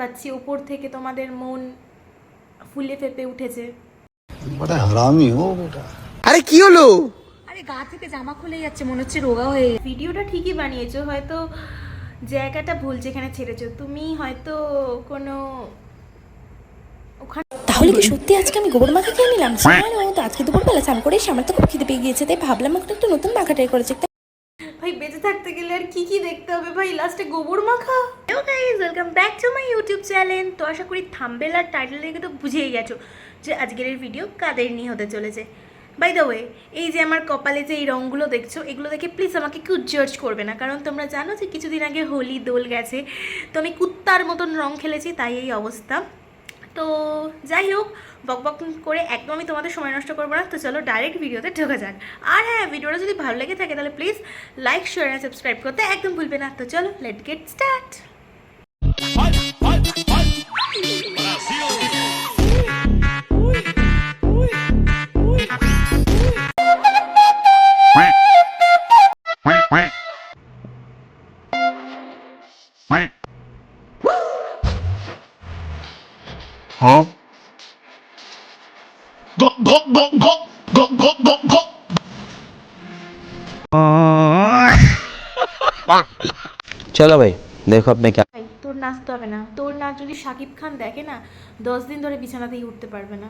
পাচ্ছি ওপর থেকে তোমাদের মন ফুলে ফেপে উঠেছে। বড় হারামি হো বেটা। আরে কি হলো? আরে গা থেকে জামা খুলে যাচ্ছে, মনে হচ্ছে রোগা হয়ে। ভিডিওটা ঠিকই বানিয়েছো, হয়তো জায়গাটা ভুল যেখানে ছেড়েছো তুমি, হয়তো কোনো ওখানে। তাহলে কি সত্যি আজকে আমি গোবর মাখা খেয়ে নিলাম? তো আজকে দুপুরবেলা স্নান করে এসে আমার তো খুব খিদে পেয়ে গিয়েছে, তাই ভাবলাম একটা নতুন মাখা ট্রাই করেছি। ভাই বেঁচে থাকতে গেলে আর কি কি দেখতে হবে ভাই, লাস্টে গোবর মাখা। Hello guys, welcome back to my YouTube channel. তো আশা করি থাম্বনেল আর টাইটেল দেখে তো বুঝেই গেছো যে আজকের এই ভিডিও কাদের নিয়ে হতে চলেছে। বাই দ্য ওয়ে, এই যে আমার কপালে যে এই রঙগুলো দেখছো, এগুলো দেখে প্লিজ আমাকে কেউ জাজ করবে না, কারণ তোমরা জানো যে কিছুদিন আগে হোলি দোল গেছে, তো আমি কুত্তার মতন রং খেলেছি, তাই এই অবস্থা। তো যাই হোক, বকবক করে একদমই তোমাদের সময় নষ্ট করবো না, তো চলো ডাইরেক্ট ভিডিওতে ঢোকা যাক। আর হ্যাঁ, ভিডিওটা যদি ভালো লেগে থাকে তাহলে প্লিজ লাইক শেয়ার আর সাবস্ক্রাইব করতে একদম ভুলবে না। তো চলো লেট গেট স্টার্ট। হ্যাঁ গক গক গক গক গক গক গক গক। चलो भाई देखो अब मैं क्या। ভাই তোর নাচতে হবে না, তোর নাচ যদি শাকিব খান দেখে না, 10 দিন ধরে বিছানাতেই উঠতে পারবে না।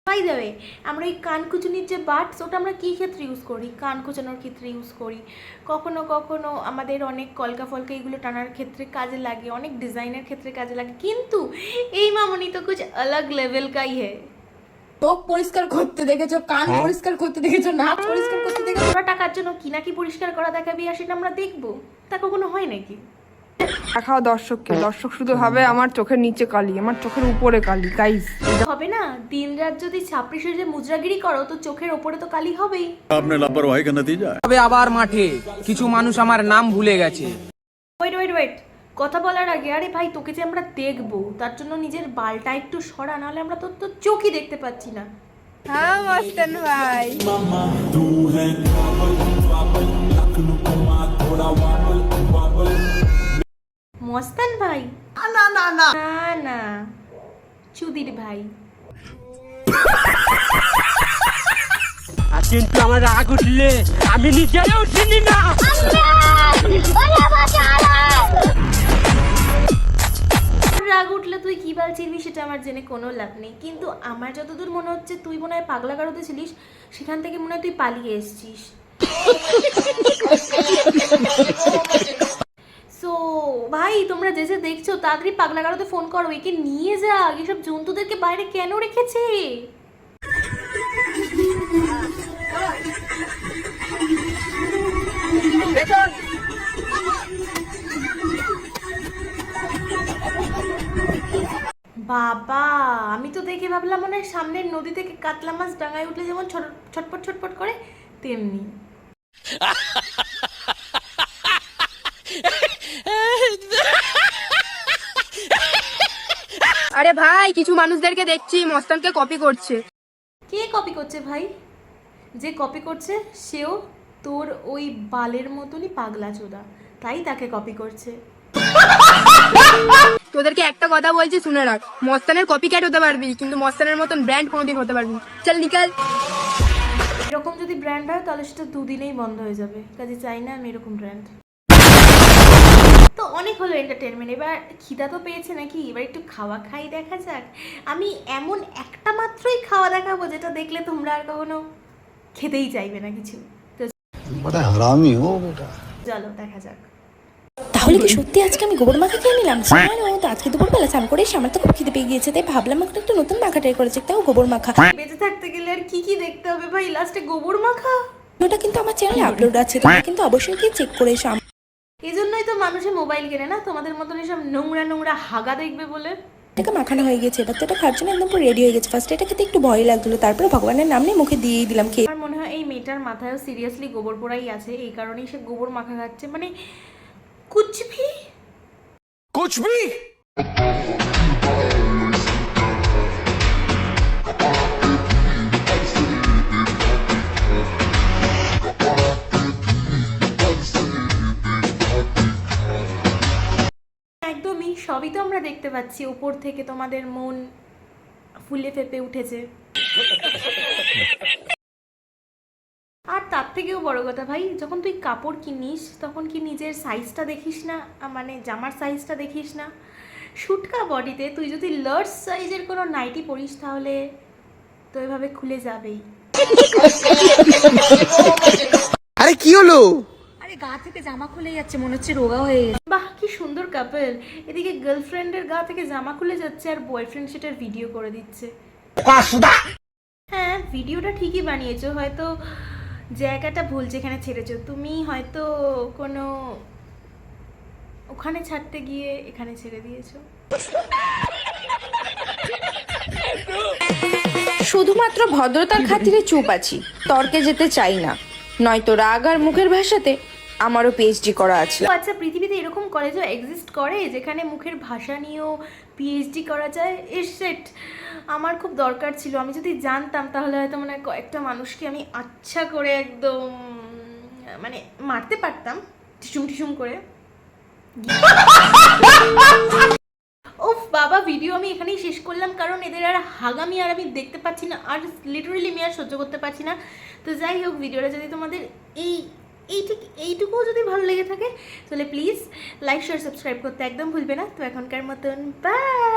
বাই দ্য ওয়ে, আমরা এই কান কুচুনির যে বাটস, ওটা আমরা কী ক্ষেত্রে ইউজ করি? কান কুচানোর ক্ষেত্রে ইউজ করি, কখনো কখনো আমাদের অনেক কলকা ফলকা এগুলো টানার ক্ষেত্রে কাজে লাগে, অনেক ডিজাইনের ক্ষেত্রে কাজে লাগে, কিন্তু এই মামনি তো কুছ আলাগ লেভেল কাই হে। চোখ পরিষ্কার করতে দেখেছো, কান পরিষ্কার করতে দেখেছো, নাক পরিষ্কার করতে দেখেছো। ওরা টাকার জন্য কি নাকি পরিষ্কার করা দেখাবি, আর সেটা আমরা দেখবো? তা কখনো হয় নাকি? দেখাও দর্শককে, দর্শক শুধু হবে আমার চোখের নিচে কালি, আমার চোখের উপরে কালি। গাইস হবে না, দিন রাত যদি ছাপড়ি সেজে মুজরাগিরি করো তো চোখের ওপরে তো কালি হবেই। आपने लापरवाही का नतीजा है। তবে আবার মাঠে কিছু মানুষ আমার নাম ভুলে গেছে। ওয়েট ওয়েট ওয়েট, কথা বলার আগে, আরে ভাই তোকে যে আমরা দেখবো তার জন্য নিজের বালটা একটু সরা, নাহলে আমরা তো তোর চোখই দেখতে পাচ্ছি না। হ্যাঁ মস্তান ভাই, মস্তান ভাই? না না না না না, চুদির ভাই। আর কিন্তু আমার রাগ উঠলে আমি নিজেই উঠিনি না। রাগ উঠলে তুই কি বাল চিরবি সেটা আমার জেনে কোনো লাভ নেই, কিন্তু আমার যতদূর মনে হচ্ছে তুই মনে হয় পাগলা গারোতে ছিলিস, সেখান থেকে মনে হয় তুই পালিয়ে এসেছিস। সো ভাই, তোমরা যে যে দেখছো তাড়াতাড়ি পাগলা গারোতে ফোন করো, একে নিয়ে যা, এসব জন্তুদেরকে বাইরে কেন রেখেছে? বাবা, আমি তো দেখে ভাবলাম মনে হয় সামনের নদী থেকে কাতলা মাছ ডাঙায় উঠলে যেমন ছটপট ছটপট করে, তেমনি। আরে ভাই কিছু মানুষদেরকে দেখছি মস্তানকে কপি করছে। কে কপি করছে ভাই? যে কপি করছে সেও তোর ওই বালের মতনই পাগলা চোদা, তাই তাকে কপি করছে। তোদেরকে একটা কথা বলছি শুনে রাখ, মস্তানের কপি ক্যাট হতে পারবি কিন্তু মস্তানের মতন ব্র্যান্ড কোনোদিন হতে পারবি। চল নিকাল। এরকম যদি ব্র্যান্ড হয় তাহলে সেটা দুদিনেই বন্ধ হয়ে যাবে, কাজে চাই না আমি এরকম ব্র্যান্ড। তো অনেক হলো এন্টারটেনমেন্ট, এবার খিদা তো পেয়েছে নাকি, এবার একটু খাওয়া খাই দেখা যাক। আমি এমন একটা মাত্রই খাওয়া দেখাবো যেটা দেখলে তোমরা আর কখনো খেতেই চাইবে না কিছু। তো বড় হারামি হো বেটা। চলো দেখা যাক। তাহলে কি সত্যি আজকে আমি গোবর মাখা খেয়ে নিলাম? তো আজকে দুপুরবেলা স্নান করে এসে আমার তো খুব খিদে পেয়ে গিয়েছে, তাই ভাবলাম একটা নতুন মাখা ট্রাই করেছি, তাও গোবর মাখা। বেঁচে থাকতে গেলে আর কি কি দেখতে হবে ভাই, লাস্টে গোবর মাখা। ওটা কিন্তু আমার চ্যানেলে আপলোড আছে, তোমরা কিন্তু অবশ্যই গিয়ে চেক করে এসো। এই জন্যই তো মানুষে মোবাইল কেনে না, তোমাদের মতন এসব নোংরা নোংরা হাগা দেখবে বলে। এটাকে মাখানো হয়ে গেছে, এবার তো এটা খাওয়ার জন্য একদম পুরো রেডি হয়ে গেছে। ফার্স্টে এটা খেতে একটু ভয় লাগছিল, তারপরে ভগবানের নাম নিয়ে মুখে দিয়েই দিলাম খেয়ে। আমার মনে হয় এই মেয়েটার মাথায়ও সিরিয়াসলি গোবর পোড়াই আছে, এই কারণেই সে গোবর মাখা খাচ্ছে, মানে কুছ ভি সবই তো আমরা দেখতে পাচ্ছি, ওপর থেকে তোমাদের মন ফুলে ফেপে উঠেছে। আর তার থেকেও বড় কথা ভাই, যখন তুই কাপড় কিনিস তখন কি নিজের সাইজটা দেখিস না, মানে জামার সাইজটা দেখিস না? শুটকা বডিতে তুই যদি লার্জ সাইজের কোনো নাইটি পরিস তাহলে তো এভাবে খুলে যাবেই। আরে কি হলো? আরে গা থেকে জামা খুলে যাচ্ছে, মনে হচ্ছে রোগা হয়ে গেছে। বাহ কি সুন্দর কাপল, এদিকে গার্লফ্রেন্ডের গা থেকে জামা খুলে যাচ্ছে আর বয়ফ্রেন্ড সেটার ভিডিও করে দিচ্ছে। হ্যাঁ ভিডিওটা ঠিকই বানিয়েছো, হয়তো জায়গাটা ভুল যেখানে ছেড়েছো তুমি, হয়তো কোনো ওখানে ছাড়তে গিয়ে এখানে ছেড়ে দিয়েছো। শুধুমাত্র ভদ্রতার খাতিরে চুপ আছি, তর্কে যেতে চাই না, নয়তো রাগ আর মুখের ভাষাতে আমারও পিএইচডি করা আছে। ও আচ্ছা, পৃথিবীতে এরকম কলেজও এক্সিস্ট করে যেখানে মুখের ভাষা নিয়েও পিএইচডি করা যায়? সেট আমার খুব দরকার ছিল, আমি যদি জানতাম তাহলে হয়তো মানে কয়েকটা মানুষকে আমি আচ্ছা করে একদম মানে মারতে পারতাম টিসুম টিসুম করে। ওফ বাবা, ভিডিও আমি এখানেই শেষ করলাম, কারণ এদের আর হাগামি আর আমি দেখতে পাচ্ছি না, আর লিটারালি আমি আর সহ্য করতে পারছি না। তো যাই হোক, ভিডিওটা যদি তোমাদের এইটুকুও যদি ভালো লেগে থাকে তাহলে প্লিজ লাইক শেয়ার সাবস্ক্রাইব করতে একদম ভুলবে না। তো এখনকার মতন বাই।